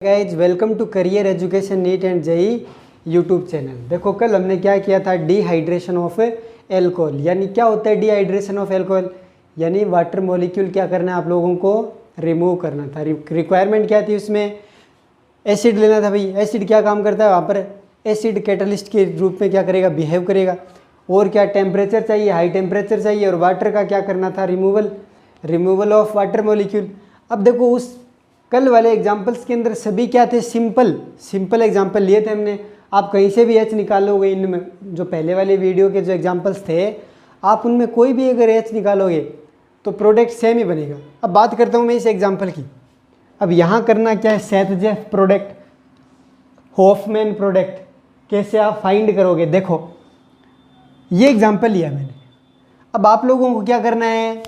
Guys welcome to career education NEET and JEE YouTube channel. देखो कल हमने क्या किया था, डिहाइड्रेशन ऑफ एल्कोहल। यानी क्या होता है डिहाइड्रेशन ऑफ एल्कोहल, यानी वाटर मॉलिक्यूल क्या करना है आप लोगों को, रिमूव करना था। रिक्वायरमेंट क्या थी उसमें, एसिड लेना था। भाई एसिड क्या काम करता है, वहाँ पर एसिड कैटलिस्ट के रूप में क्या करेगा, बिहेव करेगा। और क्या टेम्परेचर चाहिए, हाई टेम्परेचर चाहिए। और वाटर का क्या करना था, रिमूवल ऑफ वाटर मॉलिक्यूल। अब देखो उस कल वाले एग्जाम्पल्स के अंदर सभी क्या थे, सिंपल एग्जाम्पल लिए थे हमने। आप कहीं से भी एच निकालोगे, इनमें जो पहले वाले वीडियो के जो एग्जाम्पल्स थे, आप उनमें कोई भी अगर एच निकालोगे तो प्रोडक्ट सेम ही बनेगा। अब बात करता हूँ मैं इस एग्जाम्पल की। अब यहाँ करना क्या है, सेथजेफ प्रोडक्ट, हॉफमैन प्रोडक्ट कैसे आप फाइंड करोगे। देखो ये एग्जाम्पल लिया मैंने। अब आप लोगों को क्या करना है,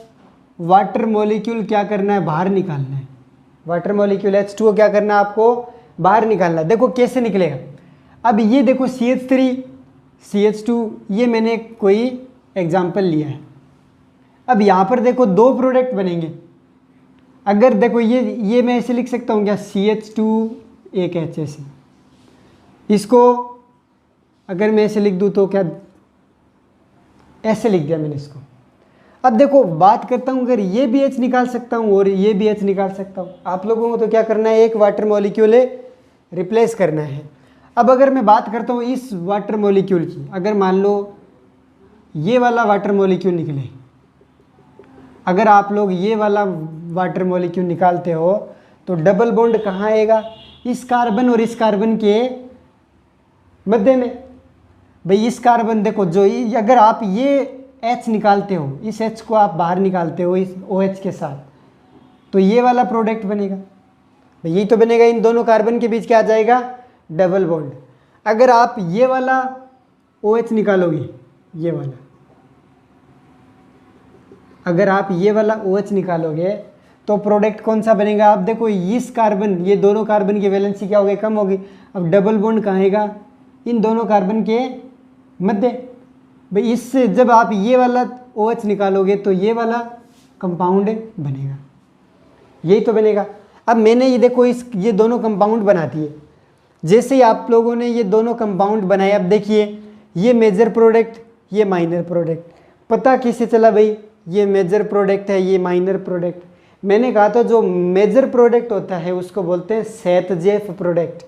वाटर मॉलिक्यूल क्या करना है, बाहर निकालना है। वाटर मॉलिक्यूल H2O क्या करना है आपको, बाहर निकालना है। देखो कैसे निकलेगा। अब ये देखो CH3 CH2, ये मैंने कोई एग्जाम्पल लिया है। अब यहाँ पर देखो दो प्रोडक्ट बनेंगे। अगर देखो ये मैं ऐसे लिख सकता हूँ क्या, CH2 एक H ऐसे, इसको अगर मैं ऐसे लिख दूँ तो क्या, ऐसे लिख दिया मैंने इसको। अब देखो बात करता हूँ, अगर ये भी H निकाल सकता हूँ और ये भी H निकाल सकता हूँ। आप लोगों को तो क्या करना है, एक वाटर मॉलिक्यूल रिप्लेस करना है। अब अगर मैं बात करता हूँ इस वाटर मॉलिक्यूल की, अगर मान लो ये वाला वाटर मॉलिक्यूल निकले, अगर आप लोग ये वाला वाटर मॉलिक्यूल निकालते हो तो डबल बॉन्ड कहाँ आएगा, इस कार्बन और इस कार्बन के मध्य में। भाई इस कार्बन देखो जो अगर आप ये H निकालते हो, इस H को आप बाहर निकालते हो इस OH के साथ, तो ये वाला प्रोडक्ट बनेगा। भाई यही तो बनेगा, इन दोनों कार्बन के बीच क्या आ जाएगा, डबल बॉन्ड। अगर आप ये वाला OH निकालोगे, ये वाला, अगर आप ये वाला OH निकालोगे तो प्रोडक्ट कौन सा बनेगा। आप देखो इस कार्बन, ये दोनों कार्बन की वैलेंसी क्या हो गई, कम होगी। अब डबल बॉन्ड कहाँ आएगा, इन दोनों कार्बन के मध्य। भाई इससे जब आप ये वाला OH निकालोगे तो ये वाला कंपाउंड बनेगा, यही तो बनेगा। अब मैंने ये देखो ये दोनों कंपाउंड बनाती है। जैसे ही आप लोगों ने ये दोनों कंपाउंड बनाए, अब देखिए ये मेजर प्रोडक्ट, ये माइनर प्रोडक्ट। पता किससे चला भाई, ये मेजर प्रोडक्ट है, ये माइनर प्रोडक्ट। मैंने कहा था जो मेजर प्रोडक्ट होता है उसको बोलते हैं सेथजेफ प्रोडक्ट,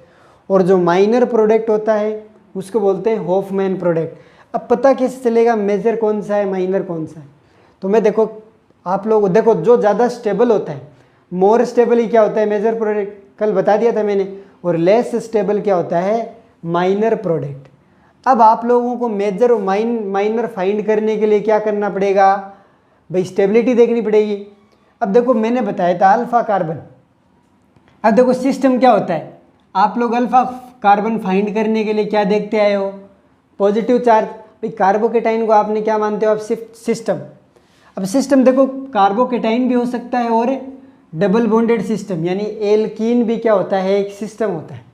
और जो माइनर प्रोडक्ट होता है उसको बोलते हैं हॉफमैन प्रोडक्ट। अब पता कैसे चलेगा मेजर कौन सा है, माइनर कौन सा है। तो मैं देखो आप लोग देखो, जो ज़्यादा स्टेबल होता है, मोर स्टेबल ही क्या होता है, मेजर प्रोडक्ट, कल बता दिया था मैंने। और लेस स्टेबल क्या होता है, माइनर प्रोडक्ट। अब आप लोगों को मेजर और माइनर फाइंड करने के लिए क्या करना पड़ेगा भाई, स्टेबिलिटी देखनी पड़ेगी। अब देखो मैंने बताया था अल्फा कार्बन। अब देखो सिस्टम क्या होता है, आप लोग अल्फा कार्बन फाइंड करने के लिए क्या देखते आए हो, पॉजिटिव चार्ज। भाई कार्बोकेटाइन को आपने क्या मानते हो, आप सिस्टम। अब सिस्टम देखो कार्बोकेटाइन भी हो सकता है और डबल बॉन्डेड सिस्टम, यानी एल्कीन भी क्या होता है, एक सिस्टम होता है।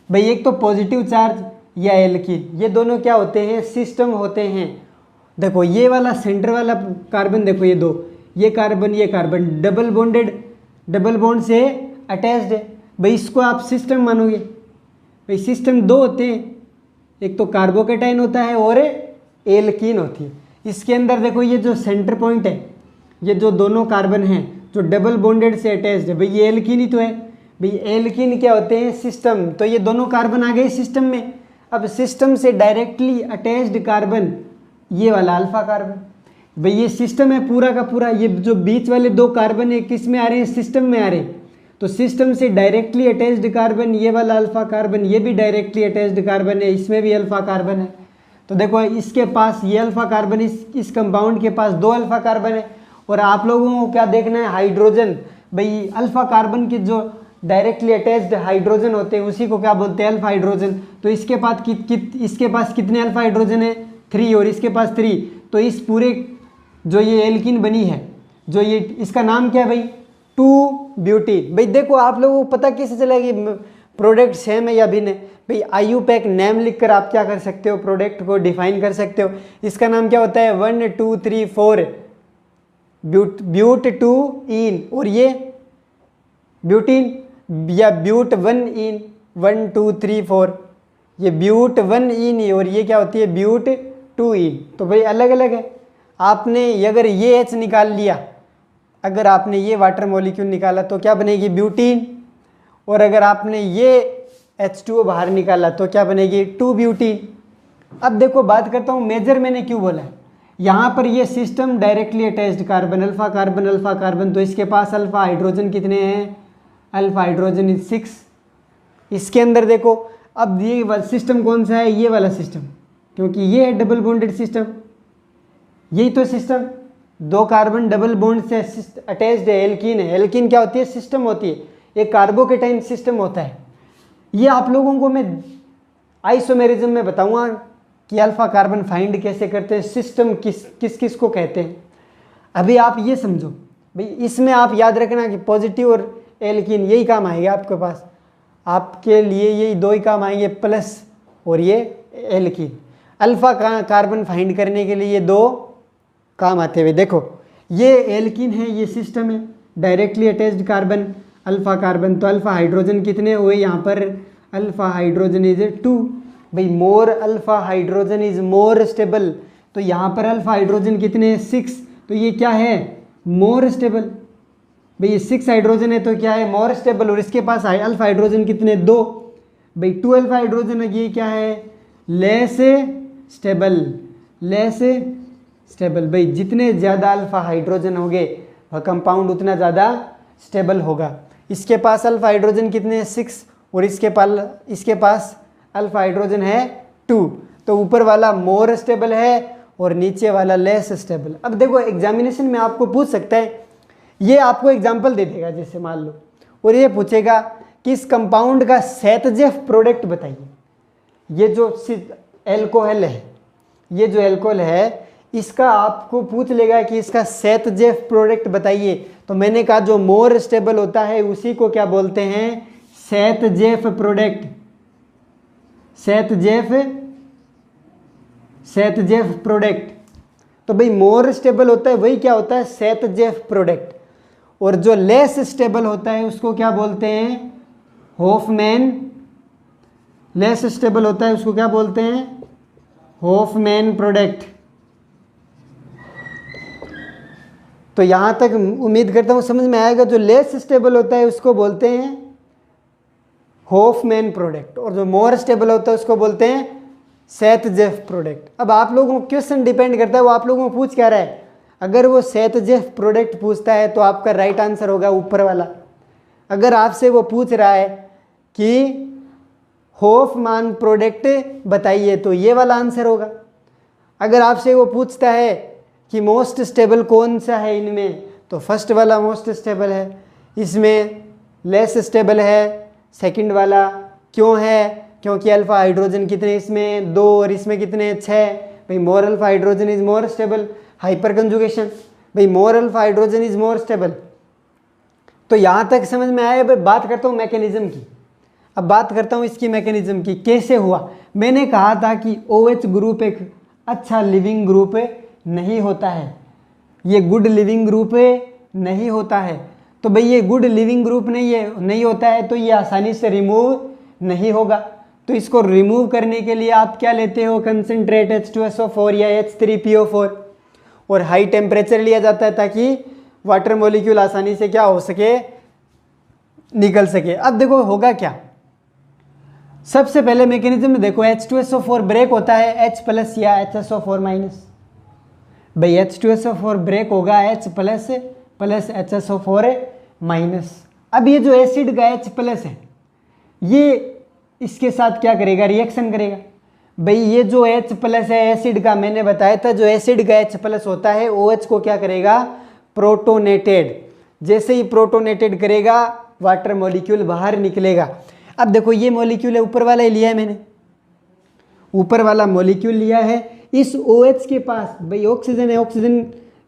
भाई एक तो पॉजिटिव चार्ज या एल्कीन, ये दोनों क्या होते हैं, सिस्टम होते हैं। देखो ये वाला सेंटर वाला कार्बन, देखो ये दो, ये कार्बन डबल बॉन्ड से अटैच्ड है। भाई इसको आप सिस्टम मानोगे। भाई सिस्टम दो होते हैं, एक तो कार्बोकेटाइन होता है और एल्कीन होती है। इसके अंदर देखो ये जो सेंटर पॉइंट है, ये जो दोनों कार्बन हैं जो डबल बॉन्डेड से अटैच्ड है, भाई ये एल्कीन ही तो है। भाई एल्कीन क्या होते हैं, सिस्टम। तो ये दोनों कार्बन आ गए सिस्टम में। अब सिस्टम से डायरेक्टली अटैच्ड कार्बन, ये वाला अल्फा कार्बन। भाई ये सिस्टम है पूरा का पूरा। ये जो बीच वाले दो कार्बन है किस में आ रहे हैं, सिस्टम में आ रहे हैं। तो सिस्टम से डायरेक्टली अटैच्ड कार्बन, ये वाला अल्फा कार्बन, ये भी डायरेक्टली अटैच्ड कार्बन है, इसमें भी अल्फा कार्बन है। तो देखो इसके पास ये अल्फा कार्बन, इस कंपाउंड के पास दो अल्फा कार्बन है। और आप लोगों को क्या देखना है, हाइड्रोजन। भाई अल्फा कार्बन के जो डायरेक्टली अटैच्ड हाइड्रोजन होते हैं उसी को क्या बोलते हैं, अल्फा हाइड्रोजन। तो इसके पास इसके पास कितने अल्फा हाइड्रोजन है, 3, और इसके पास 3। तो इस पूरे जो ये एल्कीन बनी है, जो ये इसका नाम क्या है भाई, 2-ब्यूटीन। भाई देखो आप लोगों को पता कैसे चलेगा कि प्रोडक्ट सेम है या भिन्न है। भाई IUPAC नेम लिखकर आप क्या कर सकते हो, प्रोडक्ट को डिफाइन कर सकते हो। इसका नाम क्या होता है, 1 2 3 4 ब्यूट 2 इन, और ये ब्यूटीन। या ब्यूट 1 इन 1 2 3 4, ये ब्यूट 1 इन और ये क्या होती है ब्यूट 2 इन, तो भाई अलग अलग है। आपने अगर ये H निकाल लिया, अगर आपने ये वाटर मॉलिक्यूल निकाला तो क्या बनेगी ब्यूटीन, और अगर आपने ये H2O बाहर निकाला तो क्या बनेगी 2 ब्यूटीन। अब देखो बात करता हूँ मेजर मैंने क्यों बोला है, यहाँ पर ये system directly attached carbon alpha carbon alpha carbon, तो इसके पास अल्फा हाइड्रोजन कितने हैं, अल्फा हाइड्रोजन इज 6। इसके अंदर देखो अब ये सिस्टम कौन सा है, ये वाला सिस्टम, क्योंकि ये है डबल बॉन्डेड सिस्टम, यही तो सिस्टम 2 कार्बन डबल बॉन्ड से अटैच्ड है, एल्कीन है। एल्कीन क्या होती है सिस्टम होती है, एक कार्बोकेटाइन सिस्टम होता है। ये आप लोगों को मैं आइसोमेरिज्म में बताऊंगा कि अल्फा कार्बन फाइंड कैसे करते हैं, सिस्टम किस किस को कहते हैं। अभी आप ये समझो भाई, इसमें आप याद रखना कि पॉजिटिव और एल्कीन यही काम आएगा आपके पास, आपके लिए यही 2 ही काम आएंगे, प्लस और ये एल्कीन। अल्फा कार्बन फाइंड करने के लिए ये 2 काम आते हुए, देखो ये एल्कीन है, ये सिस्टम है directly attached carbon alpha carbon, तो अल्फा हाइड्रोजन कितने हुए यहाँ पर, अल्फा हाइड्रोजन इज 2, भाई more alpha hydrogen is more stable, तो यहाँ पर अल्फा हाइड्रोजन कितने हैं 6, तो ये क्या है मोर स्टेबल, भाई ये 6 हाइड्रोजन है तो क्या है मोर स्टेबल, और इसके पास अल्फा हाइड्रोजन कितने 2, भाई 2 अल्फा हाइड्रोजन है, ये क्या है लेस स्टेबल, लेस स्टेबल, भाई जितने ज़्यादा अल्फा हाइड्रोजन होंगे वह कंपाउंड उतना ज़्यादा स्टेबल होगा। इसके पास अल्फा हाइड्रोजन कितने हैं 6, और इसके पास अल्फा हाइड्रोजन है 2, तो ऊपर वाला मोर स्टेबल है और नीचे वाला लेस स्टेबल। अब देखो एग्जामिनेशन में आपको पूछ सकता है, ये आपको एग्जाम्पल दे देगा जैसे मान लो, और ये पूछेगा कि इस कंपाउंड का सेतजेफ प्रोडक्ट बताइए। ये जो एल्कोहल है, ये जो एल्कोहल है इसका आपको पूछ लेगा कि इसका सेतजेफ प्रोडक्ट बताइए, तो मैंने कहा जो मोर स्टेबल होता है उसी को क्या बोलते हैं सेतजेफ प्रोडक्ट, सेतजेफ प्रोडक्ट। तो भाई मोर स्टेबल होता है वही क्या होता है सेतजेफ प्रोडक्ट, और जो लेस स्टेबल होता है उसको क्या बोलते हैं होफमैन, लेस स्टेबल होता है उसको क्या बोलते हैं होफमैन प्रोडक्ट। तो यहाँ तक उम्मीद करता हूँ समझ में आएगा, जो लेस स्टेबल होता है उसको बोलते हैं होफमैन प्रोडक्ट, और जो मोर स्टेबल होता है उसको बोलते हैं सेतजेफ प्रोडक्ट। अब आप लोगों को क्वेश्चन डिपेंड करता है वो आप लोगों को पूछ क्या रहा है, अगर वो सेतजेफ प्रोडक्ट पूछता है तो आपका राइट आंसर होगा ऊपर वाला। अगर आपसे वो पूछ रहा है कि होफमैन प्रोडक्ट बताइए तो ये वाला आंसर होगा। अगर आपसे वो पूछता है कि मोस्ट स्टेबल कौन सा है इनमें, तो फर्स्ट वाला मोस्ट स्टेबल है, इसमें लेस स्टेबल है सेकंड वाला, क्यों है क्योंकि अल्फा हाइड्रोजन कितने इसमें 2 और इसमें कितने 6, भाई more alpha hydrogen is more stable, hyperconjugation, भाई more alpha hydrogen is more stable. तो यहाँ तक समझ में आया। भाई बात करता हूँ मैकेनिज्म की, अब बात करता हूँ इसकी मैकेनिज्म की कैसे हुआ। मैंने कहा था कि OH ग्रुप एक अच्छा लिविंग ग्रुप नहीं होता है, ये गुड लिविंग ग्रुप नहीं होता है, तो भाई ये गुड लिविंग ग्रुप नहीं होता है तो ये आसानी से रिमूव नहीं होगा। तो इसको रिमूव करने के लिए आप क्या लेते हो कंसनट्रेट H2SO4 या H3PO4, और हाई टेम्परेचर लिया जाता है ताकि वाटर मॉलिक्यूल आसानी से क्या हो सके निकल सके। अब देखो होगा क्या, सबसे पहले मैकेनिज्म में देखो H2SO4 ब्रेक होता है H प्लस या HSO4 माइनस, भाई H2SO4 ब्रेक होगा H plus plus HSO4 minus. अब ये जो एसिड का H प्लस है ये इसके साथ क्या करेगा रिएक्शन करेगा। भाई ये जो H प्लस है एसिड का, मैंने बताया था जो एसिड का H प्लस होता है OH को क्या करेगा प्रोटोनेटेड, जैसे ही प्रोटोनेटेड करेगा वाटर मॉलिक्यूल बाहर निकलेगा। अब देखो ये मॉलिक्यूल है ऊपर वाला ही लिया है मैंने, ऊपर वाला मॉलिक्यूल लिया है, इस OH के पास भाई ऑक्सीजन है, ऑक्सीजन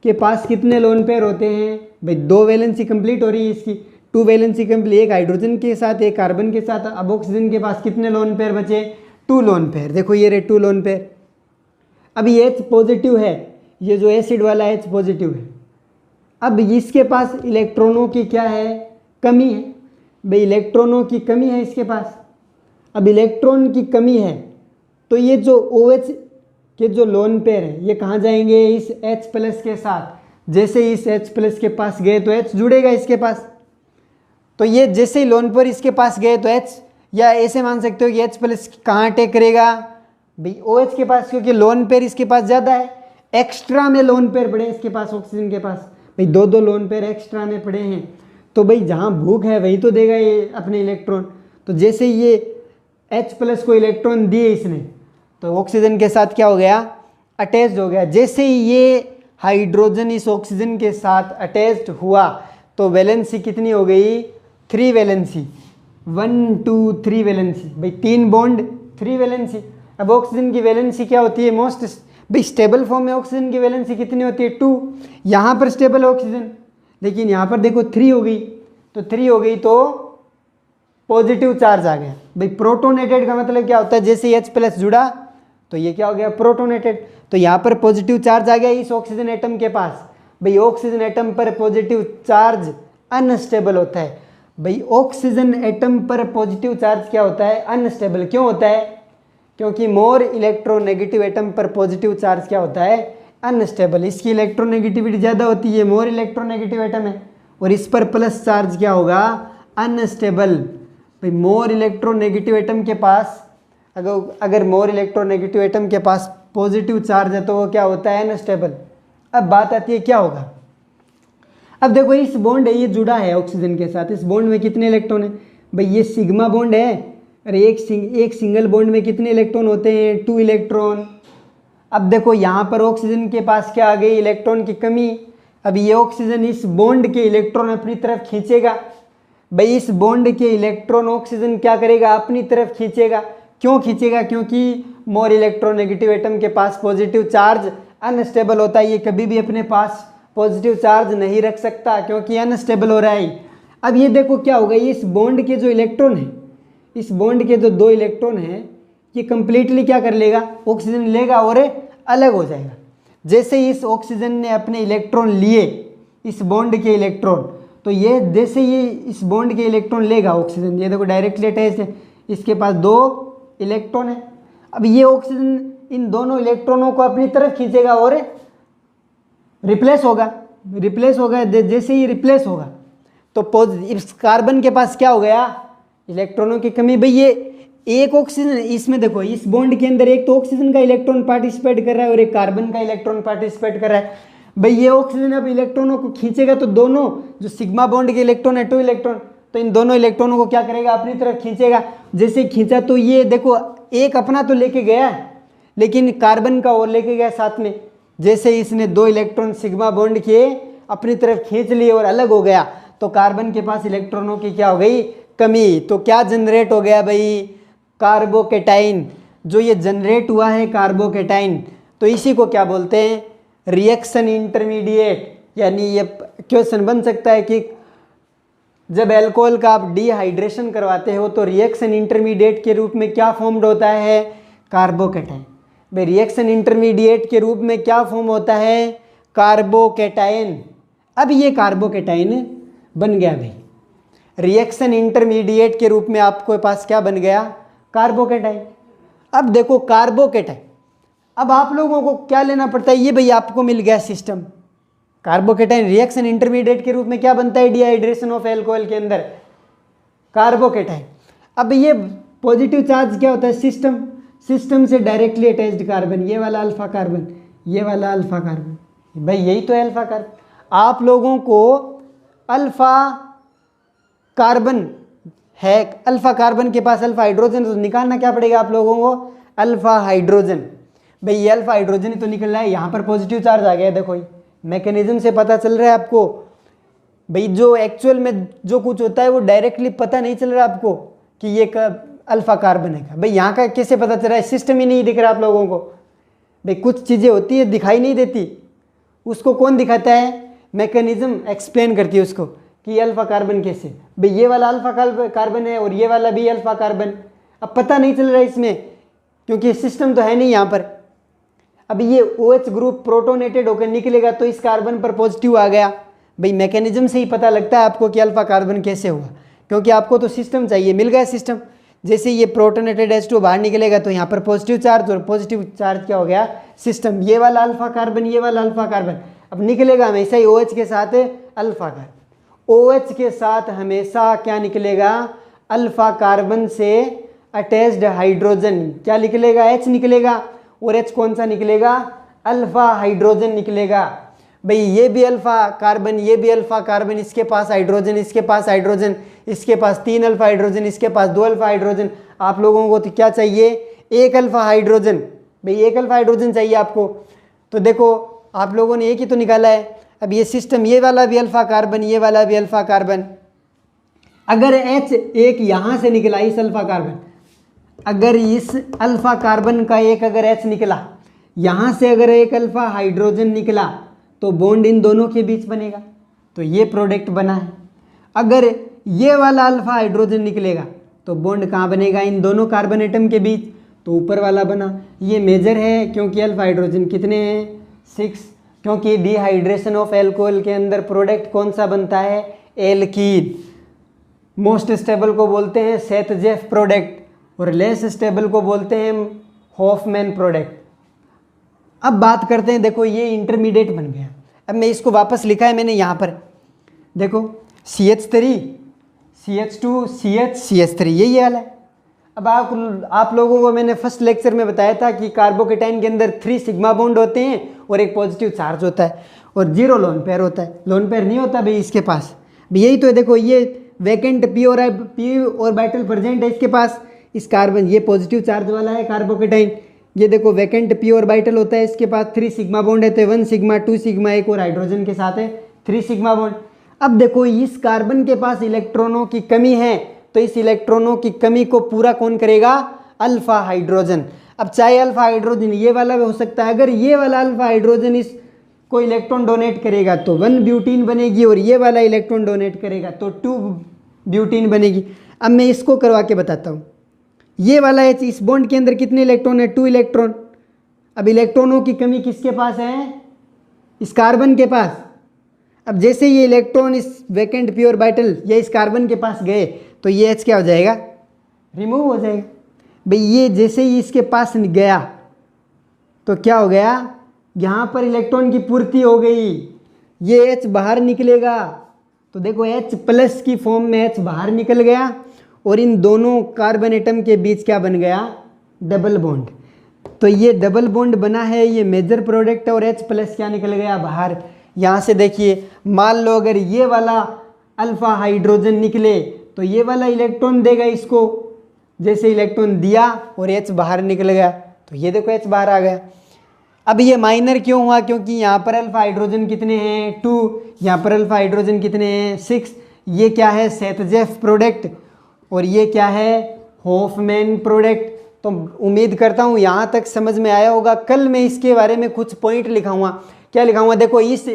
के पास कितने लोन पेयर होते हैं भाई 2 वैलेंसी कंप्लीट हो रही है इसकी, 2 वैलेंसी कंप्लीट, एक हाइड्रोजन के साथ एक कार्बन के साथ। अब ऑक्सीजन के पास कितने लोन पेयर बचे 2 लोन पेयर, देखो ये रहे 2 लोन पेयर। अब ये H पॉजिटिव है, ये जो एसिड वाला H पॉजिटिव है, अब इसके पास इलेक्ट्रॉनों की क्या है कमी है, भाई इलेक्ट्रॉनों की कमी है इसके पास। अब इलेक्ट्रॉन की कमी है तो ये जो OH के जो लोन पेयर है ये कहाँ जाएंगे, इस H प्लस के साथ। जैसे ही इस H प्लस के पास गए तो H जुड़ेगा इसके पास। तो ये जैसे ही लोन पेयर इसके पास गए तो H, या ऐसे मान सकते हो कि H प्लस कहाँ अटैक करेगा भाई OH के पास, क्योंकि लोन पेयर इसके पास ज़्यादा है, एक्स्ट्रा में लोन पेयर पड़े इसके पास, ऑक्सीजन के पास भाई दो दो लोन पेयर एक्स्ट्रा में पड़े हैं। तो भाई जहाँ भूख है वही तो देगा ये अपने इलेक्ट्रॉन। तो जैसे ये H प्लस को इलेक्ट्रॉन दिए इसने तो ऑक्सीजन के साथ क्या हो गया, अटैच्ड हो गया। जैसे ही ये हाइड्रोजन इस ऑक्सीजन के साथ अटैच्ड हुआ तो वैलेंसी कितनी हो गई, 3 वैलेंसी, 1 2 3 वैलेंसी, भाई 3 बॉन्ड 3 वैलेंसी। अब ऑक्सीजन की वैलेंसी क्या होती है, मोस्ट भाई स्टेबल फॉर्म में ऑक्सीजन की वैलेंसी कितनी होती है, 2। यहाँ पर स्टेबल है ऑक्सीजन, लेकिन यहाँ पर देखो 3 हो गई, तो 3 हो गई तो पॉजिटिव चार्ज आ गया। भाई प्रोटोनेटेड का मतलब क्या होता है, जैसे H प्लस जुड़ा तो ये क्या हो गया, प्रोटोनेटेड। तो यहाँ पर पॉजिटिव चार्ज आ गया इस ऑक्सीजन एटम के पास। भाई ऑक्सीजन एटम पर पॉजिटिव चार्ज अनस्टेबल होता है। भाई ऑक्सीजन एटम पर पॉजिटिव चार्ज क्या होता है, अनस्टेबल। क्यों होता है, क्योंकि मोर इलेक्ट्रोनेगेटिव एटम पर पॉजिटिव चार्ज क्या होता है, अनस्टेबल। इसकी इलेक्ट्रोनेगेटिविटी ज़्यादा होती है, मोर इलेक्ट्रोनेगेटिव एटम है, और इस पर प्लस चार्ज क्या होगा, अनस्टेबल। भाई मोर इलेक्ट्रोनेगेटिव एटम के पास अगर मोर इलेक्ट्रोनेगेटिव एटम के पास पॉजिटिव चार्ज है तो वो क्या होता है, अनस्टेबल। अब बात आती है क्या होगा। अब देखो इस बॉन्ड है, ये जुड़ा है ऑक्सीजन के साथ, इस बॉन्ड में कितने इलेक्ट्रॉन है, भाई ये सिग्मा बॉन्ड है, और एक सिंगल बॉन्ड में कितने इलेक्ट्रॉन होते हैं, 2 इलेक्ट्रॉन। अब देखो यहाँ पर ऑक्सीजन के पास क्या आ गई, इलेक्ट्रॉन की कमी। अब ये ऑक्सीजन इस बॉन्ड के इलेक्ट्रॉन अपनी तरफ खींचेगा। भाई इस बॉन्ड के इलेक्ट्रॉन ऑक्सीजन क्या करेगा, अपनी तरफ खींचेगा। क्यों खींचेगा, क्योंकि मोर इलेक्ट्रोनेगेटिव एटम के पास पॉजिटिव चार्ज अनस्टेबल होता है, ये कभी भी अपने पास पॉजिटिव चार्ज नहीं रख सकता क्योंकि अनस्टेबल हो रहा है। अब ये देखो क्या होगा, ये इस बॉन्ड के जो इलेक्ट्रॉन है, इस बॉन्ड के जो 2 इलेक्ट्रॉन हैं, ये कंप्लीटली क्या कर लेगा, ऑक्सीजन लेगा और अलग हो जाएगा। जैसे ही इस ऑक्सीजन ने अपने इलेक्ट्रॉन लिए, इस बॉन्ड के इलेक्ट्रॉन, तो ये जैसे ये इस बॉन्ड के इलेक्ट्रॉन लेगा ऑक्सीजन, ये देखो डायरेक्टली अटैच है, इसके पास 2 इलेक्ट्रॉन है। अब ये ऑक्सीजन इन दोनों इलेक्ट्रॉनों को अपनी तरफ खींचेगा और रिप्लेस होगा। जैसे ही रिप्लेस होगा तो इस कार्बन के पास क्या हो गया, इलेक्ट्रॉनों की कमी। भाई ये एक ऑक्सीजन, इसमें देखो इस बॉन्ड के अंदर एक तो ऑक्सीजन का इलेक्ट्रॉन पार्टिसिपेट कर रहा है और एक कार्बन का इलेक्ट्रॉन पार्टिसिपेट कर रहा है। भाई ये ऑक्सीजन अब इलेक्ट्रॉनों को खींचेगा तो दोनों जो सिग्मा बॉन्ड के इलेक्ट्रॉन है 2 इलेक्ट्रॉन, तो इन दोनों इलेक्ट्रॉनों को क्या करेगा, अपनी तरफ खींचेगा। जैसे खींचा तो ये देखो एक अपना तो लेके गया, लेकिन कार्बन का और लेके गया साथ में। जैसे इसने 2 इलेक्ट्रॉन सिग्मा बॉन्ड के अपनी तरफ खींच लिए और अलग हो गया, तो कार्बन के पास इलेक्ट्रॉनों की क्या हो गई, कमी। तो क्या जनरेट हो गया भाई, कार्बोकेटाइन। जो ये जनरेट हुआ है कार्बोकेटाइन, तो इसी को क्या बोलते हैं, रिएक्शन इंटरमीडिएट। यानी ये क्वेश्चन बन सकता है कि जब अल्कोहल का आप डिहाइड्रेशन करवाते हो तो रिएक्शन इंटरमीडिएट के रूप में क्या फॉर्म्ड होता है, कार्बोकेटाइन। भाई रिएक्शन इंटरमीडिएट के रूप में क्या फॉर्म होता है, कार्बोकेटाइन। अब ये कार्बोकेटाइन बन गया भाई, रिएक्शन इंटरमीडिएट के रूप में आपके पास क्या बन गया, कार्बोकेटाइन। अब देखो कार्बोकेटाइन, अब आप लोगों को क्या लेना पड़ता है, ये भाई आपको मिल गया सिस्टम। कार्बोकेटाइन रिएक्शन इंटरमीडिएट के रूप में क्या बनता है, डिहाइड्रेशन ऑफ अल्कोहल के अंदर कार्बोकेटाइन। अब ये पॉजिटिव चार्ज क्या होता है, सिस्टम से डायरेक्टली अटैच्ड कार्बन, ये वाला अल्फा कार्बन, ये वाला अल्फा कार्बन, भाई यही तो है अल्फा कार्बन। आप लोगों को अल्फा कार्बन है, अल्फा कार्बन के पास अल्फा हाइड्रोजन, तो निकालना क्या पड़ेगा आप लोगों को, अल्फा हाइड्रोजन। भाई ये अल्फा हाइड्रोजन ही तो निकल रहा है, यहाँ पर पॉजिटिव चार्ज आ गया, देखो मैकेनिज्म से पता चल रहा है आपको। भाई जो एक्चुअल में जो कुछ होता है वो डायरेक्टली पता नहीं चल रहा आपको कि ये अल्फा कार्बन है। भाई यहाँ का कैसे पता चल रहा है, सिस्टम ही नहीं दिख रहा आप लोगों को। भाई कुछ चीज़ें होती है दिखाई नहीं देती, उसको कौन दिखाता है, मैकेनिज्म एक्सप्लेन करती है उसको कि ये अल्फा कार्बन कैसे। भाई ये वाला अल्फा कार्बन है और ये वाला भी अल्फा कार्बन, अब पता नहीं चल रहा है इसमें क्योंकि सिस्टम तो है नहीं यहाँ पर। अब ये OH ग्रुप प्रोटोनेटेड होकर निकलेगा तो इस कार्बन पर पॉजिटिव आ गया। भाई मैकेनिज्म से ही पता लगता है आपको कि अल्फा कार्बन कैसे हुआ, क्योंकि आपको तो सिस्टम चाहिए, मिल गया सिस्टम। जैसे ये प्रोटोनेटेड H2 बाहर निकलेगा तो यहाँ पर पॉजिटिव चार्ज, और पॉजिटिव चार्ज क्या हो गया, सिस्टम। ये वाला अल्फा कार्बन, ये वाला अल्फा कार्बन, अब निकलेगा हमेशा ही OH के साथ अल्फा कार्बन। OH के साथ हमेशा क्या निकलेगा, अल्फा कार्बन से अटैच्ड हाइड्रोजन क्या निकलेगा, H निकलेगा। और H कौन सा निकलेगा, अल्फा हाइड्रोजन निकलेगा। भाई ये भी अल्फा कार्बन, ये भी अल्फा कार्बन, इसके पास हाइड्रोजन, इसके पास हाइड्रोजन, इसके पास 3 अल्फा हाइड्रोजन, इसके पास 2 अल्फा हाइड्रोजन। आप लोगों को तो क्या चाहिए, 1 अल्फा हाइड्रोजन। भाई 1 अल्फा हाइड्रोजन चाहिए आपको। तो देखो आप लोगों ने एक ही तो निकाला है। अब ये सिस्टम, ये वाला भी अल्फा कार्बन, ये वाला भी अल्फा कार्बन। अगर H एक यहाँ से निकला, इस अल्फा कार्बन, अगर इस अल्फा कार्बन का एक अगर H निकला, यहाँ से अगर एक अल्फा हाइड्रोजन निकला, तो बॉन्ड इन दोनों के बीच बनेगा, तो ये प्रोडक्ट बना है। अगर ये वाला अल्फा हाइड्रोजन निकलेगा तो बॉन्ड कहाँ बनेगा, इन दोनों कार्बन एटम के बीच, तो ऊपर वाला बना। ये मेजर है क्योंकि अल्फा हाइड्रोजन कितने हैं, 6, क्योंकि डिहाइड्रेशन ऑफ एल्कोहल के अंदर प्रोडक्ट कौन सा बनता है, एल्कीन। मोस्ट स्टेबल को बोलते हैं सेतजेफ प्रोडक्ट, और लेस स्टेबल को बोलते हैं हॉफमैन प्रोडक्ट। अब बात करते हैं, देखो ये इंटरमीडिएट बन गया। अब मैं इसको वापस लिखा है मैंने यहाँ पर, देखो CH3 CH2 CH CH3, यही हाल है। अब आप लोगों को मैंने फर्स्ट लेक्चर में बताया था कि कार्बोकेटाइन के अंदर 3 सिग्मा बॉन्ड होते हैं और एक पॉजिटिव चार्ज होता है और 0 लोन पेयर होता है। लोन पेयर नहीं होता भाई इसके पास, यही तो है। देखो ये वैकेंट पी ऑर्बिटल प्रेजेंट है इसके पास, इस कार्बन, ये पॉजिटिव चार्ज वाला है कार्बोकेटाइन। ये देखो वैकेंट पी ऑर्बिटल होता है, इसके पास 3 सिग्मा बॉन्ड है, तो 1 सिग्मा 2 सिग्मा, एक और हाइड्रोजन के साथ है 3 सिग्मा बॉन्ड। अब देखो इस कार्बन के पास इलेक्ट्रॉनों की कमी है, तो इस इलेक्ट्रॉनों की कमी को पूरा कौन करेगा, अल्फा हाइड्रोजन। अब चाहे अल्फा हाइड्रोजन ये वाला भी हो सकता है, अगर ये वाला अल्फा हाइड्रोजन इस को इलेक्ट्रॉन डोनेट करेगा तो 1 ब्यूटीन बनेगी, और ये वाला इलेक्ट्रॉन डोनेट करेगा तो 2 ब्यूटीन बनेगी। अब मैं इसको करवा के बताता हूँ। ये वाला H, इस बॉन्ड के अंदर कितने इलेक्ट्रॉन है, 2 इलेक्ट्रॉन। अब इलेक्ट्रॉनों की कमी किसके पास है, इस कार्बन के पास। अब जैसे ये इलेक्ट्रॉन इस वैकेंट पी ऑर्बिटल या इस कार्बन के पास गए तो ये H क्या हो जाएगा, रिमूव हो जाएगा। भाई ये जैसे ही इसके पास गया तो क्या हो गया, यहाँ पर इलेक्ट्रॉन की पूर्ति हो गई, ये H बाहर निकलेगा। तो देखो H प्लस की फॉर्म में H बाहर निकल गया, और इन दोनों कार्बन एटम के बीच क्या बन गया, डबल बॉन्ड। तो ये डबल बॉन्ड बना है, ये मेजर प्रोडक्ट है, और H प्लस क्या निकल गया बाहर। यहाँ से देखिए, मान लो अगर ये वाला अल्फा हाइड्रोजन निकले तो ये वाला इलेक्ट्रॉन देगा इसको, जैसे इलेक्ट्रॉन दिया और H बाहर निकल गया, तो ये देखो H बाहर आ गया। अब ये माइनर क्यों हुआ, क्योंकि यहाँ पर अल्फा हाइड्रोजन कितने हैं, 2, यहाँ पर अल्फा हाइड्रोजन कितने हैं, 6। ये क्या है, सेतजेफ प्रोडक्ट, और ये क्या है, हॉफमैन प्रोडक्ट। तो उम्मीद करता हूँ यहाँ तक समझ में आया होगा। कल मैं इसके बारे में कुछ पॉइंट लिखाऊंगा। क्या लिखाऊंगा, देखो इस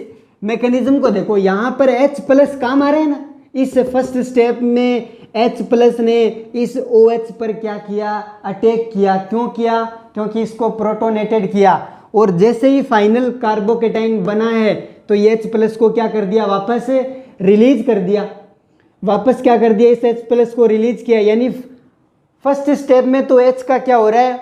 मैकेनिज्म को देखो, यहाँ पर H प्लस काम आ रहे हैं ना, इस फर्स्ट स्टेप में H प्लस ने इस OH पर क्या किया, अटैक किया। क्यों किया, क्योंकि इसको प्रोटोनेटेड किया, और जैसे ही फाइनल कार्बोकेटाइन बना है तो ये H प्लस को क्या कर दिया, वापस रिलीज कर दिया। वापस क्या कर दिया, इस H प्लस को रिलीज किया। यानी फर्स्ट स्टेप में तो H का क्या हो रहा है,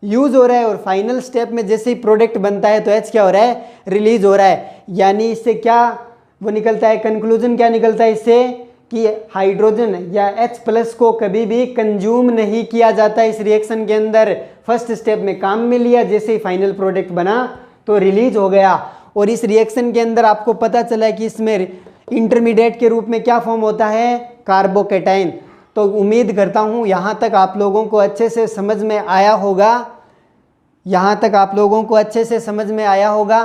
यूज हो रहा है, और फाइनल स्टेप में जैसे ही प्रोडक्ट बनता है तो H क्या हो रहा है, रिलीज हो रहा है। यानी इससे क्या वो निकलता है, कंक्लूजन क्या निकलता है इससे, कि हाइड्रोजन या H प्लस को कभी भी कंज्यूम नहीं किया जाता इस रिएक्शन के अंदर। फर्स्ट स्टेप में काम में लिया, जैसे ही फाइनल प्रोडक्ट बना तो रिलीज हो गया। और इस रिएक्शन के अंदर आपको पता चला कि इसमें इंटरमीडिएट के रूप में क्या फॉर्म होता है, कार्बोकेटाइन। तो उम्मीद करता हूँ यहाँ तक आप लोगों को अच्छे से समझ में आया होगा, यहाँ तक आप लोगों को अच्छे से समझ में आया होगा।